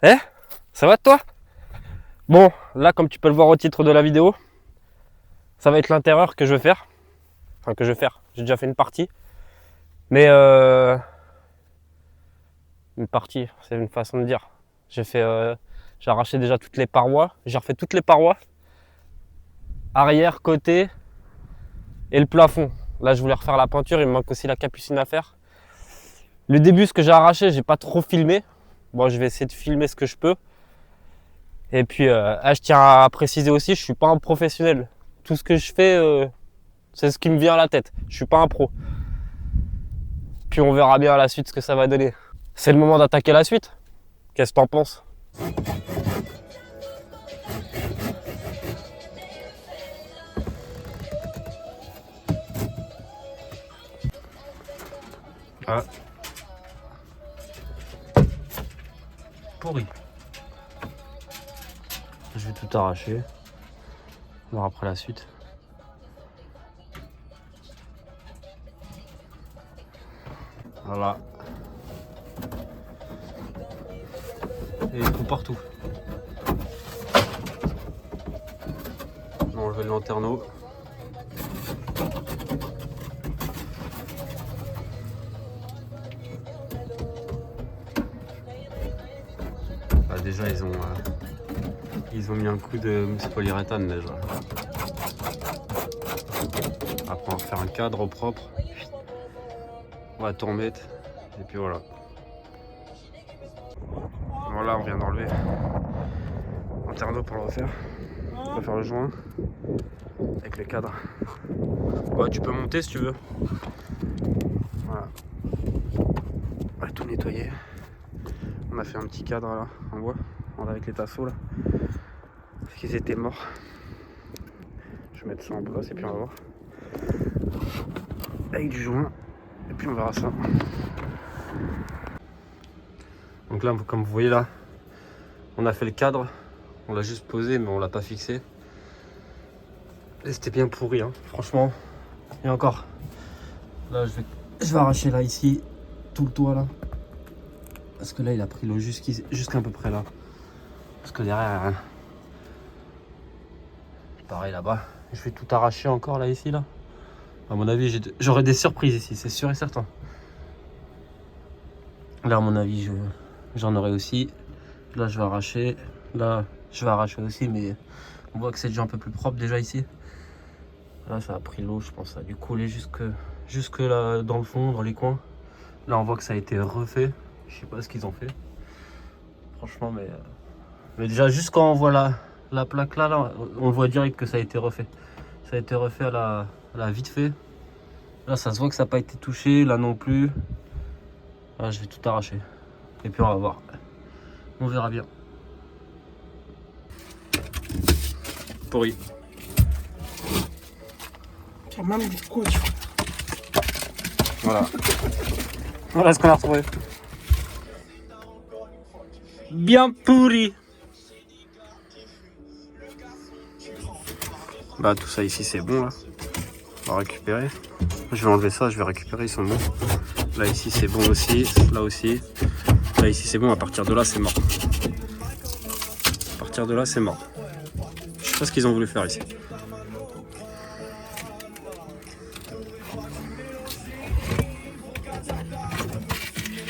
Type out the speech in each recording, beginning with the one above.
Eh, ça va toi? Bon, là comme tu peux le voir au titre de la vidéo, ça va être l'intérieur que je vais faire. Enfin que je vais faire, j'ai déjà fait une partie. Mais une partie, c'est une façon de dire. J'ai arraché déjà toutes les parois. J'ai refait toutes les parois. Arrière, côté et le plafond. Là je voulais refaire la peinture, il me manque aussi la capucine à faire. Le début, ce que j'ai arraché, j'ai pas trop filmé. Bon, je vais essayer de filmer ce que je peux. Et puis, je tiens à préciser aussi, je suis pas un professionnel. Tout ce que je fais, c'est ce qui me vient à la tête. Je suis pas un pro. Puis on verra bien à la suite ce que ça va donner. C'est le moment d'attaquer la suite. Qu'est-ce que t'en penses? Ah, pourri. Je vais tout arracher. On verra après la suite. Voilà. Et des trous partout. On va enlever le lanterneau. Ah, déjà, ils ont mis un coup de mousse polyuréthane déjà. Après, on va faire un cadre au propre. On va tout remettre. Et puis voilà. Voilà, on vient d'enlever lanterneau pour le refaire. On va faire le joint avec les cadres. Ouais, tu peux monter si tu veux. Voilà. On va tout nettoyer. On a fait un petit cadre là en bois, avec les tasseaux là. Parce qu'ils étaient morts. Je vais mettre ça en place et puis on va voir. Avec du joint. Et puis on verra ça. Donc là, comme vous voyez là, on a fait le cadre. On l'a juste posé mais on l'a pas fixé. Et c'était bien pourri hein. Franchement. Et encore. Là je vais arracher là ici. Tout le toit là. Parce que là il a pris l'eau jusqu'à peu près là. Parce que derrière. Pareil là-bas. Je vais tout arracher encore là ici là. À mon avis j'aurai des surprises ici, c'est sûr et certain. Là à mon avis j'en aurai aussi. Là je vais arracher. Là je vais arracher aussi mais on voit que c'est déjà un peu plus propre déjà ici. Là ça a pris l'eau, je pense, ça a dû couler jusque là dans le fond, dans les coins. Là on voit que ça a été refait. Je sais pas ce qu'ils ont fait. Franchement mais déjà juste quand on voit la plaque là, on voit direct que ça a été refait. Ça a été refait à la vite fait. Là ça se voit que ça n'a pas été touché, là non plus. Là je vais tout arracher. Et puis on va voir. On verra bien. Pourri. Même du coup, tu vois. Voilà. Voilà ce qu'on a retrouvé. Bien pourri. Bah tout ça ici c'est bon là. On va récupérer. Je vais enlever ça, je vais récupérer, ils sont bons. Là ici c'est bon aussi, là aussi. Là ici c'est bon, à partir de là c'est mort. À partir de là c'est mort. Je sais pas ce qu'ils ont voulu faire ici.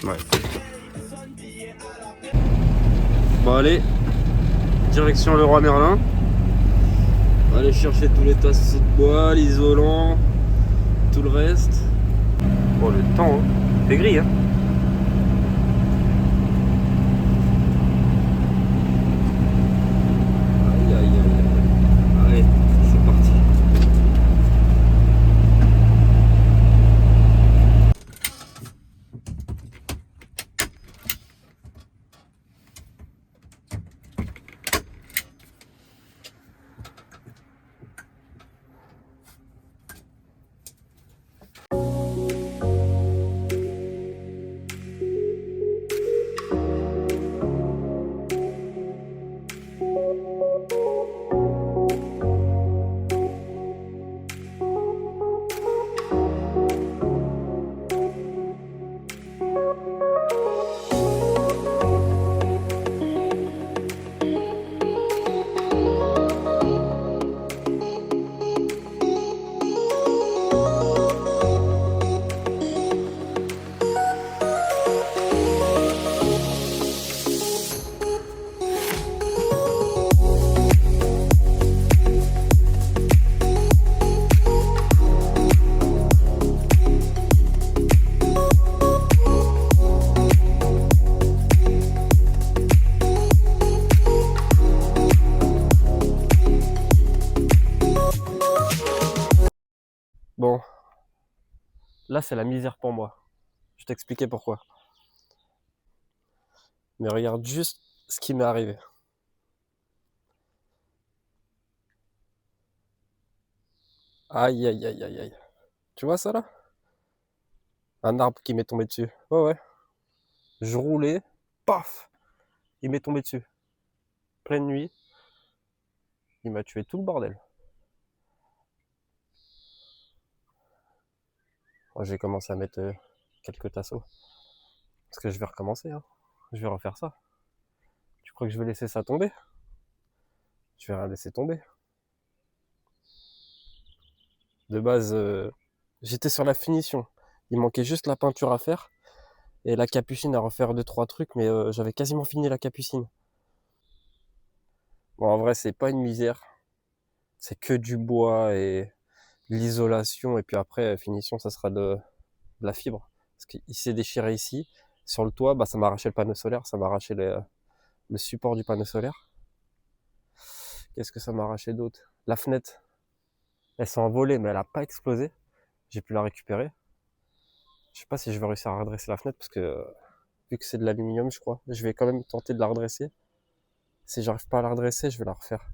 Ouais. Bon allez, direction Leroy Merlin. On va aller chercher tous les tasseaux de bois, l'isolant, tout le reste. Bon le temps, hein. C'est gris hein. Aïe aïe aïe. Allez, c'est parti. Là, c'est la misère pour moi. Je vais t'expliquer pourquoi. Mais regarde juste ce qui m'est arrivé. Aïe, aïe, aïe, aïe, aïe. Tu vois ça là? Un arbre qui m'est tombé dessus. Ouais, ouais. Je roulais, paf! Il m'est tombé dessus. Pleine nuit, il m'a tué tout le bordel. Moi, j'ai commencé à mettre quelques tasseaux. Parce que je vais recommencer, hein. Je vais refaire ça. Tu crois que je vais laisser ça tomber? Je vais rien laisser tomber. De base, j'étais sur la finition. Il manquait juste la peinture à faire et la capucine à refaire 2 3 trucs, mais j'avais quasiment fini la capucine. Bon, en vrai, c'est pas une misère. C'est que du bois et l'isolation. Et puis après, finition, ça sera de la fibre. Parce qu'il s'est déchiré ici. Sur le toit, bah, ça m'a arraché le panneau solaire. Ça m'a arraché le support du panneau solaire. Qu'est-ce que ça m'a arraché d'autre? La fenêtre, elle s'est envolée, mais elle a pas explosé. J'ai pu la récupérer. Je sais pas si je vais réussir à redresser la fenêtre parce que vu que c'est de l'aluminium, je crois, je vais quand même tenter de la redresser. Si j'arrive pas à la redresser, je vais la refaire.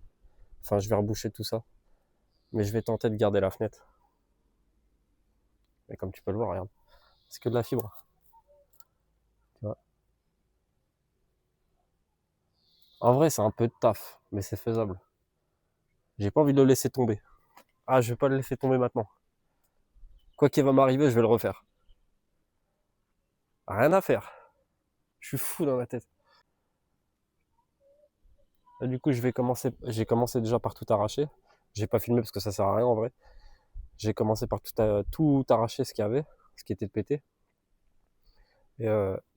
Enfin, je vais reboucher tout ça. Mais je vais tenter de garder la fenêtre. Et comme tu peux le voir, regarde, c'est que de la fibre. Tu vois. En vrai, c'est un peu de taf, mais c'est faisable. J'ai pas envie de le laisser tomber. Ah, je vais pas le laisser tomber maintenant. Quoi qu'il va m'arriver, je vais le refaire. Rien à faire. Je suis fou dans la tête. Là, du coup, j'ai commencé déjà par tout arracher. J'ai pas filmé parce que ça sert à rien en vrai. J'ai commencé par tout arracher ce qu'il y avait, ce qui était pété. Et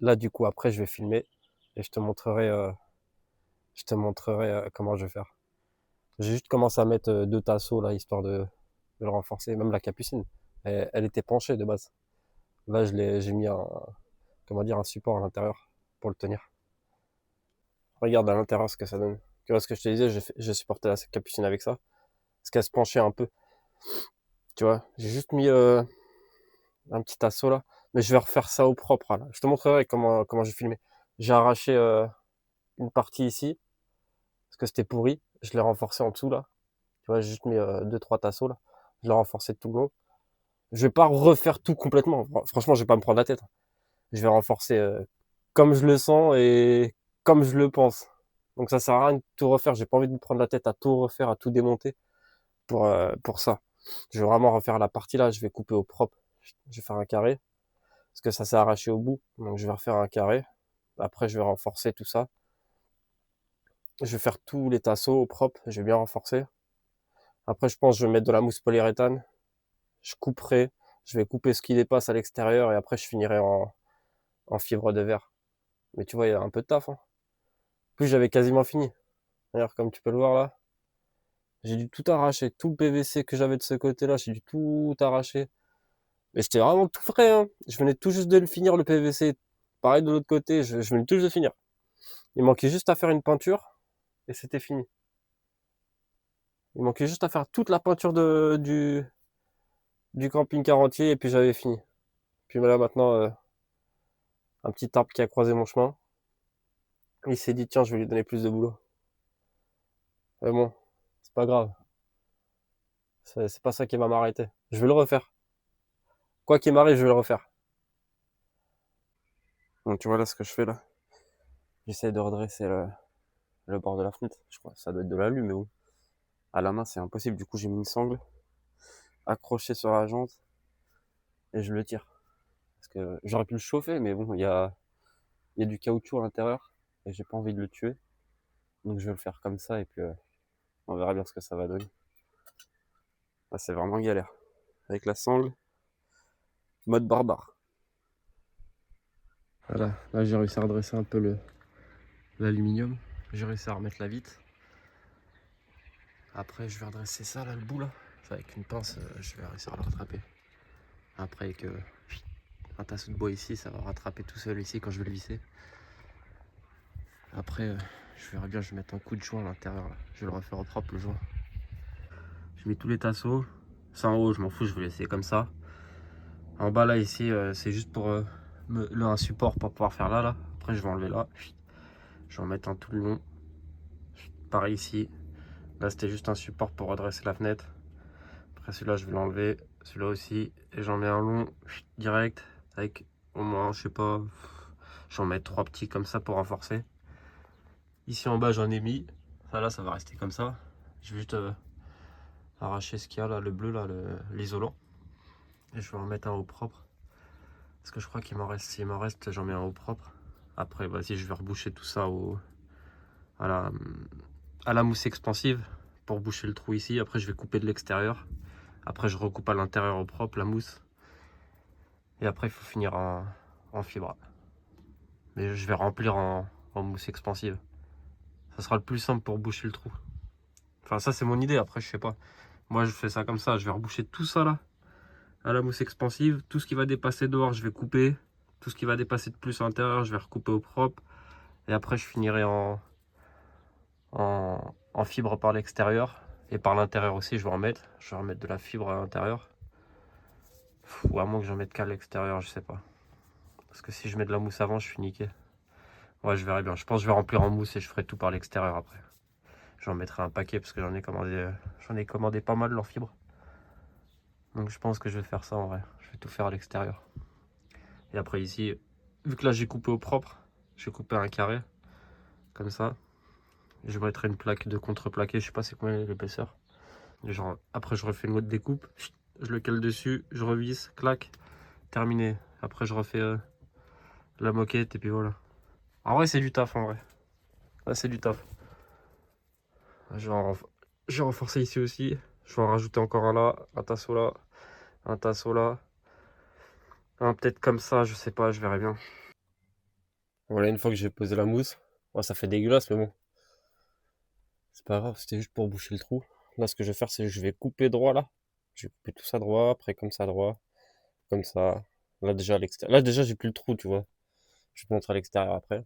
là, du coup, après, je vais filmer et je te montrerai comment je vais faire. J'ai juste commencé à mettre 2 tasseaux là, histoire de le renforcer. Même la capucine, elle était penchée de base. Là, j'ai mis comment dire, un support à l'intérieur pour le tenir. Regarde à l'intérieur ce que ça donne. Tu vois ce que je te disais, j'ai supporté la capucine avec ça. Parce qu'elle se penchait un peu. Tu vois, j'ai juste mis un petit assaut là. Mais je vais refaire ça au propre là. Je te montrerai comment j'ai filmé. J'ai arraché une partie ici. Parce que c'était pourri. Je l'ai renforcé en dessous là. Tu vois, j'ai juste mis 2 3 tasseaux là. Je l'ai renforcé tout le long. Je vais pas refaire tout complètement. Franchement, je vais pas me prendre la tête. Je vais renforcer comme je le sens et comme je le pense. Donc ça sert à rien de tout refaire. J'ai pas envie de me prendre la tête à tout refaire, à tout démonter pour ça. Je vais vraiment refaire la partie là. Je vais couper au propre. Je vais faire un carré parce que ça s'est arraché au bout. Donc je vais refaire un carré. Après, je vais renforcer tout ça. Je vais faire tous les tasseaux au propre. Je vais bien renforcer. Après, je pense que je vais mettre de la mousse polyuréthane. Je couperai. Je vais couper ce qui dépasse à l'extérieur et après, je finirai en fibre de verre. Mais tu vois, il y a un peu de taf. Hein. En plus, j'avais quasiment fini. D'ailleurs, comme tu peux le voir là, j'ai dû tout arracher. Tout le PVC que j'avais de ce côté-là, j'ai dû tout arracher. Mais j'étais vraiment tout frais. Hein. Je venais tout juste de le finir, le PVC. Pareil de l'autre côté, je venais tout juste de finir. Il manquait juste à faire une peinture et c'était fini. Il manquait juste à faire toute la peinture du camping-car entier et puis j'avais fini. Puis voilà, maintenant, un petit arbre qui a croisé mon chemin. Il s'est dit, tiens, je vais lui donner plus de boulot. Mais bon, c'est pas grave. C'est pas ça qui va m'arrêter. Je vais le refaire. Quoi qu'il m'arrive, je vais le refaire. Donc tu vois là ce que je fais là. J'essaie de redresser le bord de la fenêtre. Je crois que ça doit être de l'alu, mais bon. À la main, c'est impossible. Du coup, j'ai mis une sangle accrochée sur la jante et je le tire. Parce que j'aurais pu le chauffer, mais bon, il y a du caoutchouc à l'intérieur et j'ai pas envie de le tuer. Donc je vais le faire comme ça et puis on verra bien ce que ça va donner. Là, c'est vraiment galère. Avec la sangle, mode barbare. Voilà, là j'ai réussi à redresser un peu l'aluminium. J'ai réussi à remettre la vitre. Après, je vais redresser ça là, le bout là. Avec une pince, je vais réussir à le rattraper. Après, avec un tasseau de bois ici, ça va rattraper tout seul ici quand je vais le visser. Après, je verrai bien, je vais mettre un coup de joint à l'intérieur. Je vais le refaire au propre le joint. Je mets tous les tasseaux. Ça en haut, je m'en fous, je vais laisser comme ça. En bas là ici c'est juste pour un support pour pouvoir faire là. Après je vais enlever là. Je vais en mettre un tout le long. Pareil ici. Là c'était juste un support pour redresser la fenêtre. Après celui-là je vais l'enlever. Celui-là aussi. Et j'en mets un long direct. Avec au moins je sais pas. J'en mets 3 petits comme ça pour renforcer. Ici en bas j'en ai mis. Ça là ça va rester comme ça. Je vais juste arracher ce qu'il y a là, le bleu là, l'isolant. Et je vais en mettre un au propre. Parce que je crois qu'il m'en reste. S'il m'en reste, j'en mets un au propre. Après, vas-y, je vais reboucher tout ça à la mousse expansive pour boucher le trou ici. Après, je vais couper de l'extérieur. Après, je recoupe à l'intérieur au propre la mousse. Et après, il faut finir en fibre. Mais je vais remplir en mousse expansive. Ça sera le plus simple pour boucher le trou. Enfin, ça, c'est mon idée. Après, je sais pas. Moi, je fais ça comme ça. Je vais reboucher tout ça là à la mousse expansive. Tout ce qui va dépasser dehors, je vais couper. Tout ce qui va dépasser de plus à l'intérieur, je vais recouper au propre. Et après, je finirai en fibre par l'extérieur. Et par l'intérieur aussi, je vais en mettre. Je vais remettre de la fibre à l'intérieur. Ou à moins que j'en mette qu'à l'extérieur, je sais pas. Parce que si je mets de la mousse avant, je suis niqué. Ouais, je verrai bien. Je pense que je vais remplir en mousse et je ferai tout par l'extérieur après. J'en mettrai un paquet parce que j'en ai commandé pas mal leur fibre. Donc je pense que je vais faire ça en vrai. Je vais tout faire à l'extérieur. Et après ici, vu que là j'ai coupé au propre, j'ai coupé un carré. Comme ça. Je mettrai une plaque de contreplaqué, je sais pas c'est combien l'épaisseur. Genre, après je refais une autre découpe, je le cale dessus, je revisse, clac, terminé. Après je refais la moquette et puis voilà. En vrai c'est du taf en vrai. Là c'est du taf. Je vais, je vais renforcer ici aussi. Je vais en rajouter encore un là, un tasseau là, un tasseau là. Un peut-être comme ça, je sais pas, je verrai bien. Voilà, une fois que j'ai posé la mousse, oh, ça fait dégueulasse mais bon. C'est pas grave, c'était juste pour boucher le trou. Là ce que je vais faire c'est que je vais couper droit là. Je vais couper tout ça droit, après comme ça droit. Comme ça. Là déjà à l'extérieur. Là déjà j'ai plus le trou, tu vois. Je vais te montrer à l'extérieur après.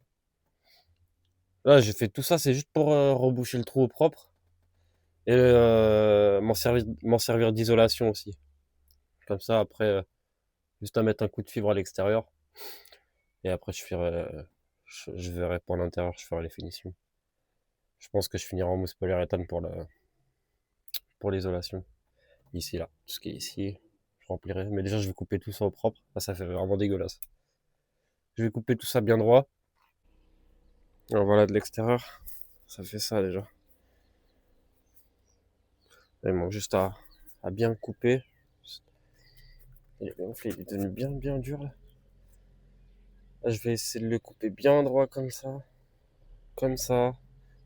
Là j'ai fait tout ça, c'est juste pour reboucher le trou au propre. Et m'en servir d'isolation aussi. Comme ça après, juste à mettre un coup de fibre à l'extérieur. Et après je verrai pour l'intérieur, je ferai les finitions. Je pense que je finirai en mousse polyuréthane pour l'isolation. Ici là, tout ce qui est ici, je remplirai. Mais déjà je vais couper tout ça au propre. Là ça fait vraiment dégueulasse. Je vais couper tout ça bien droit. Alors voilà de l'extérieur, ça fait ça déjà. Il manque juste à bien couper. Il est gonflé, il est devenu bien bien dur là. Là, je vais essayer de le couper bien droit comme ça. Comme ça.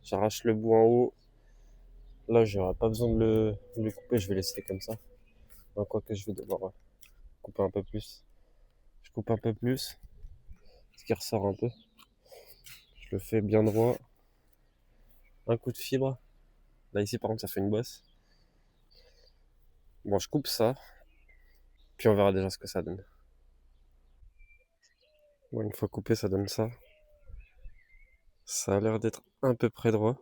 J'arrache le bout en haut. Là, j'aurai pas besoin de le couper, je vais laisser comme ça. Quoique je vais devoir couper un peu plus. Je coupe un peu plus. Ce qui ressort un peu. Je le fais bien droit. Un coup de fibre. Là ici par contre ça fait une bosse. Bon, je coupe ça. Puis on verra déjà ce que ça donne. Bon, une fois coupé, ça donne ça. Ça a l'air d'être à peu près droit.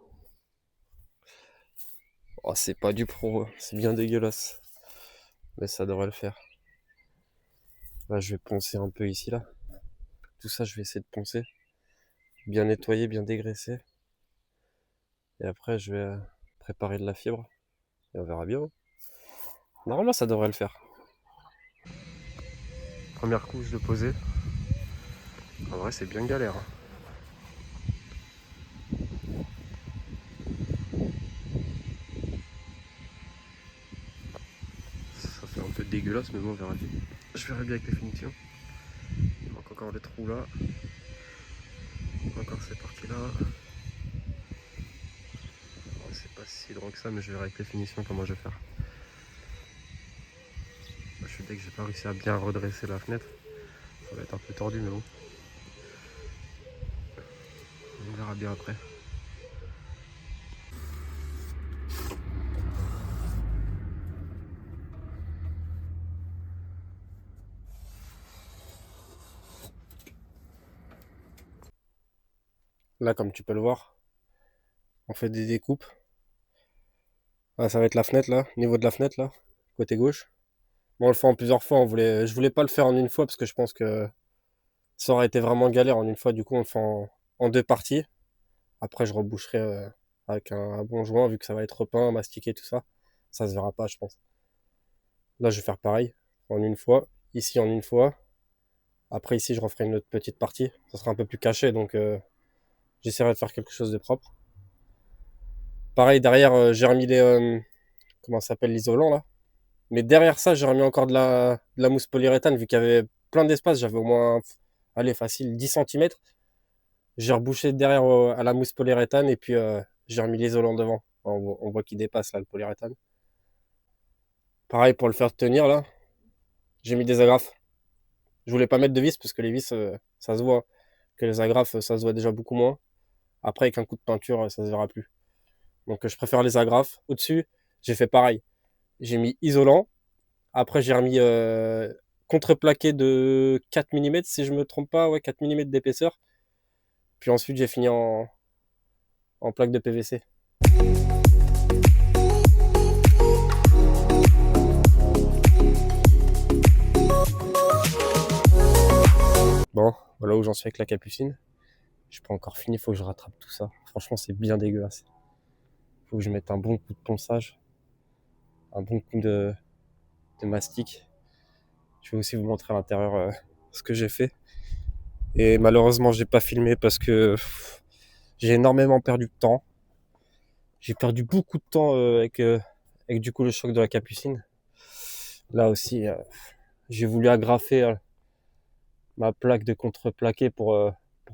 Oh, c'est pas du pro, c'est bien dégueulasse. Mais ça devrait le faire. Là, je vais poncer un peu ici, là. Tout ça, je vais essayer de poncer. Bien nettoyer, bien dégraisser. Et après, je vais préparer de la fibre. Et on verra bien. Normalement, ça devrait le faire. Première couche de poser. En vrai, c'est bien galère. Ça fait un peu dégueulasse, mais bon, on verra bien. Je verrai bien avec les finitions. Il manque encore les trous là. Encore ces parties là. C'est pas si droit que ça, mais je verrai avec les finitions comment je vais faire. Je suis dès que j'ai pas réussi à bien redresser la fenêtre. Ça va être un peu tordu, mais bon. On verra bien après. Là, comme tu peux le voir, on fait des découpes. Ah, ça va être la fenêtre là, niveau de la fenêtre là, côté gauche. on le fait en plusieurs fois. Je voulais pas le faire en une fois parce que je pense que ça aurait été vraiment galère en une fois. Du coup, on le fait en deux parties. Après, je reboucherai avec un bon joint vu que ça va être repeint, mastiqué, tout ça. Ça se verra pas, je pense. Là, je vais faire pareil en une fois. Ici, en une fois. Après, ici, je referai une autre petite partie. Ça sera un peu plus caché, donc j'essaierai de faire quelque chose de propre. Pareil, derrière, j'ai remis comment ça s'appelle, l'isolant, là. Mais derrière ça, j'ai remis encore de la mousse polyuréthane, vu qu'il y avait plein d'espace. J'avais au moins, allez, facile, 10 centimètres. J'ai rebouché derrière à la mousse polyuréthane, et puis j'ai remis l'isolant devant. On voit qu'il dépasse, là, le polyuréthane. Pareil, pour le faire tenir, là, j'ai mis des agrafes. Je voulais pas mettre de vis, parce que les vis, ça se voit. Que les agrafes, ça se voit déjà beaucoup moins. Après, avec un coup de peinture, ça se verra plus. Donc, je préfère les agrafes. Au-dessus, j'ai fait pareil. J'ai mis isolant. Après, j'ai remis contreplaqué de 4 mm, si je me trompe pas. Ouais, 4 mm d'épaisseur. Puis ensuite, j'ai fini en plaque de PVC. Bon, voilà où j'en suis avec la capucine. Je n'ai pas encore fini, il faut que je rattrape tout ça. Franchement, c'est bien dégueulasse. Il faut que je mette un bon coup de ponçage, un bon coup de mastic. Je vais aussi vous montrer à l'intérieur ce que j'ai fait. Et malheureusement, j'ai pas filmé parce que j'ai énormément perdu de temps. J'ai perdu beaucoup de temps avec du coup le choc de la capucine. Là aussi, j'ai voulu agrafer ma plaque de contreplaqué pour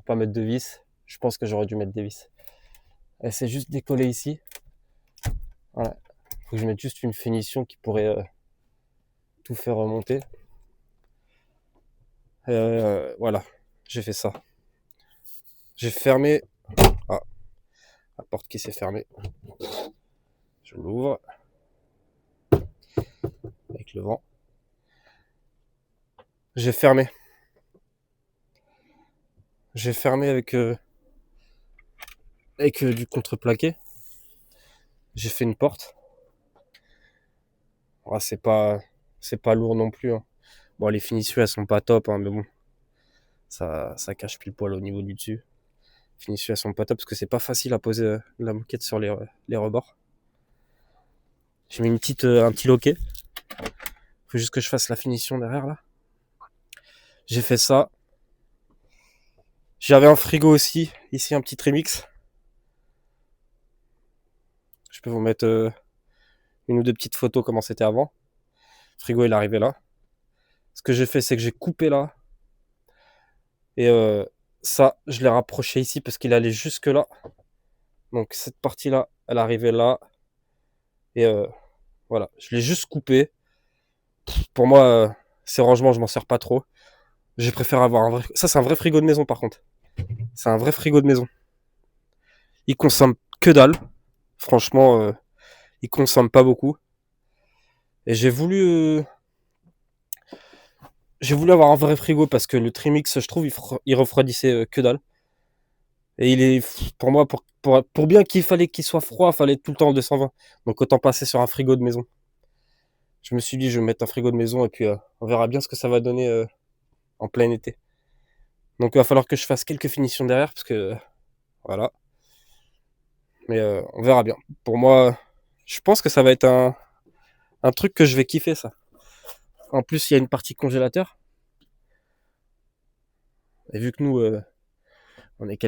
pas mettre de vis. Je pense que j'aurais dû mettre des vis. Elle s'est juste décollée ici. Voilà. Faut que je mette juste une finition qui pourrait tout faire remonter. Voilà, j'ai fait ça. J'ai fermé. Ah, la porte qui s'est fermée. Je l'ouvre. Avec le vent. J'ai fermé. J'ai fermé avec du contreplaqué. J'ai fait une porte. Ah, c'est pas lourd non plus. Hein. Bon, les finitions elles sont pas top, hein, mais bon, ça cache pile poil au niveau du dessus. Les finitions elles sont pas top parce que c'est pas facile à poser la moquette sur les rebords. J'ai mis un petit loquet. Faut juste que je fasse la finition derrière là. J'ai fait ça. J'avais un frigo aussi, ici un petit Trimix. Je peux vous mettre une ou deux petites photos comment c'était avant. Le frigo il est arrivé là. Ce que j'ai fait c'est que j'ai coupé là. Et ça, je l'ai rapproché ici parce qu'il allait jusque là. Donc cette partie là, elle arrivait là. Et voilà, je l'ai juste coupé. Pour moi, ces rangements, je m'en sers pas trop. J'ai préféré avoir un vrai... Ça c'est un vrai frigo de maison par contre. C'est un vrai frigo de maison. Il consomme que dalle. Franchement, il consomme pas beaucoup. Et j'ai voulu avoir un vrai frigo parce que le Trimix, je trouve, il refroidissait que dalle. Et il est, pour moi, pour bien qu'il fallait qu'il soit froid, il fallait tout le temps en 220. Donc autant passer sur un frigo de maison. Je me suis dit, je vais mettre un frigo de maison et puis on verra bien ce que ça va donner en plein été. Donc il va falloir que je fasse quelques finitions derrière parce que voilà. Mais on verra bien. Pour moi, je pense que ça va être un truc que je vais kiffer ça. En plus, il y a une partie congélateur. Et vu que nous, on est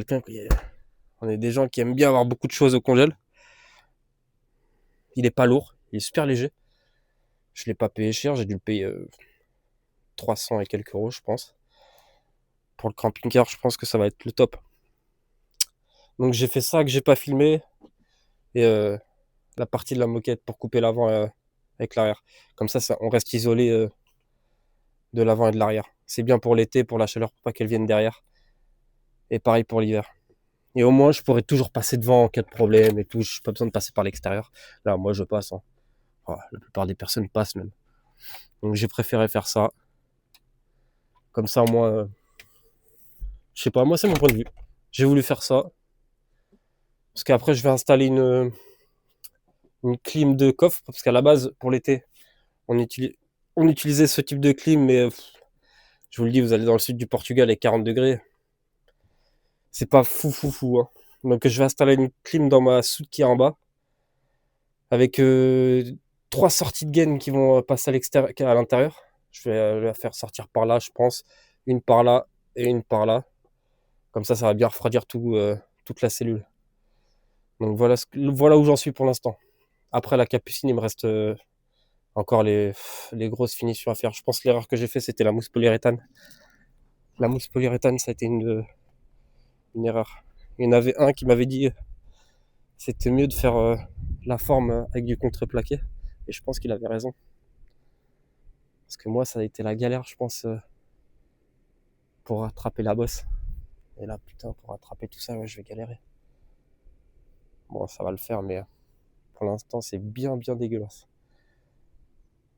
on est des gens qui aiment bien avoir beaucoup de choses au congèle. Il est pas lourd, il est super léger. Je l'ai pas payé cher, j'ai dû le payer 300 et quelques euros, je pense. Pour le camping-car, je pense que ça va être le top. Donc j'ai fait ça que j'ai pas filmé. Et la partie de la moquette pour couper l'avant avec l'arrière. Comme ça, on reste isolé de l'avant et de l'arrière. C'est bien pour l'été, pour la chaleur, pour pas qu'elle vienne derrière. Et pareil pour l'hiver. Et au moins, je pourrais toujours passer devant en cas de problème et tout. Je n'ai pas besoin de passer par l'extérieur. Là, moi, je passe. Hein. Voilà, la plupart des personnes passent même. Donc, j'ai préféré faire ça. Comme ça, au moins, je sais pas, moi, c'est mon point de vue. J'ai voulu faire ça. Parce qu'après, je vais installer une clim de coffre. Parce qu'à la base, pour l'été, on on utilisait ce type de clim, mais je vous le dis, vous allez dans le sud du Portugal avec 40 degrés, c'est pas fou, hein. Donc je vais installer une clim dans ma soute qui est en bas, avec 3 sorties de gaine qui vont passer à l'intérieur. Je vais la faire sortir par là, je pense. Une par là et une par là. Comme ça va bien refroidir toute la cellule. Donc voilà où j'en suis pour l'instant. Après la capucine, il me reste encore les grosses finitions à faire. Je pense que l'erreur que j'ai fait, c'était la mousse polyuréthane. La mousse polyuréthane, ça a été une erreur. Il y en avait un qui m'avait dit c'était mieux de faire la forme avec du contreplaqué. Et je pense qu'il avait raison. Parce que moi, ça a été la galère, je pense, pour rattraper la bosse. Et là, putain, pour rattraper tout ça, ouais, je vais galérer. Bon, ça va le faire, mais pour l'instant, c'est bien dégueulasse.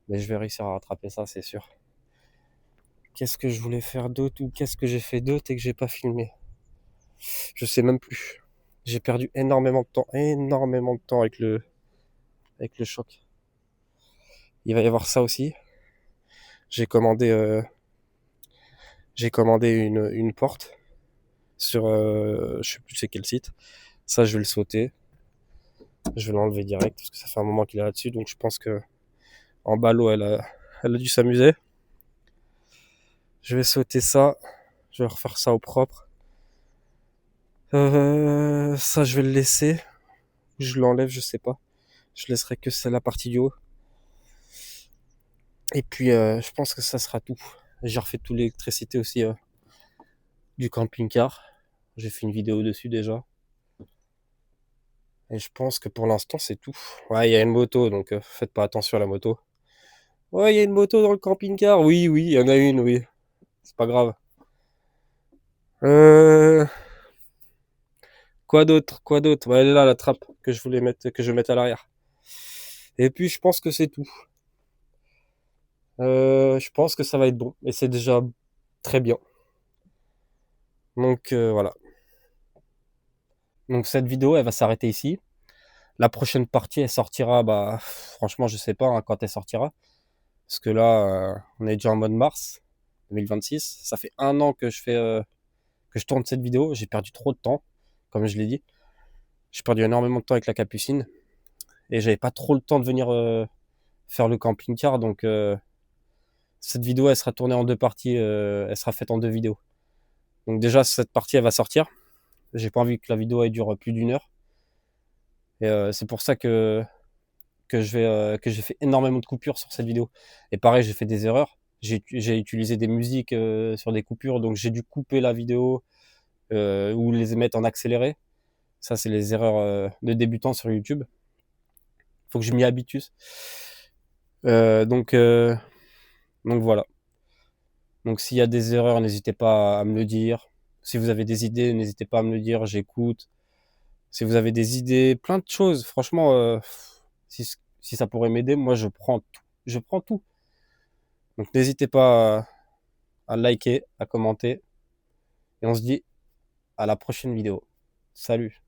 Mais je vais réussir à rattraper ça, c'est sûr. Qu'est-ce que je voulais faire d'autre ou qu'est-ce que j'ai fait d'autre et que j'ai pas filmé? Je sais même plus. J'ai perdu énormément de temps avec le choc. Il va y avoir ça aussi. J'ai commandé une porte sur je sais plus c'est quel site. Ça, je vais le sauter. Je vais l'enlever direct parce que ça fait un moment qu'il est là-dessus. Donc je pense que en bas l'eau, elle a dû s'amuser. Je vais sauter ça. Je vais refaire ça au propre. Ça, je vais le laisser. Je l'enlève, je sais pas. Je laisserai que c'est la partie du haut. Et puis, je pense que ça sera tout. J'ai refait toute l'électricité aussi du camping-car. J'ai fait une vidéo dessus déjà. Et je pense que pour l'instant, c'est tout. Ouais, il y a une moto, donc faites pas attention à la moto. Ouais, il y a une moto dans le camping-car. Oui, il y en a une, oui. C'est pas grave. Euh... Quoi d'autre? Ouais, elle est là, la trappe que je vais mettre à l'arrière. Et puis, je pense que c'est tout. Je pense que ça va être bon. Et c'est déjà très bien. Donc, voilà. Donc, cette vidéo, elle va s'arrêter ici. La prochaine partie, elle sortira, bah, franchement, je sais pas hein, quand elle sortira. Parce que là, on est déjà en mode mars 2026. Ça fait 1 an que je tourne cette vidéo. J'ai perdu trop de temps, comme je l'ai dit. J'ai perdu énormément de temps avec la capucine. Et j'avais pas trop le temps de venir faire le camping-car. Donc, cette vidéo, elle sera tournée en 2 parties. Elle sera faite en 2 vidéos. Donc déjà, cette partie, elle va sortir. J'ai pas envie que la vidéo elle dure plus d'1 heure. Et c'est pour ça que j'ai fait énormément de coupures sur cette vidéo. Et pareil, j'ai fait des erreurs. J'ai utilisé des musiques sur des coupures, donc j'ai dû couper la vidéo ou les mettre en accéléré. Ça, c'est les erreurs de débutants sur YouTube. Faut que je m'y habitue. Donc voilà. Donc s'il y a des erreurs, n'hésitez pas à me le dire. Si vous avez des idées, n'hésitez pas à me le dire, j'écoute. Si vous avez des idées, plein de choses, franchement, si ça pourrait m'aider, moi je prends tout. Je prends tout. Donc n'hésitez pas à liker, à commenter. Et on se dit à la prochaine vidéo. Salut!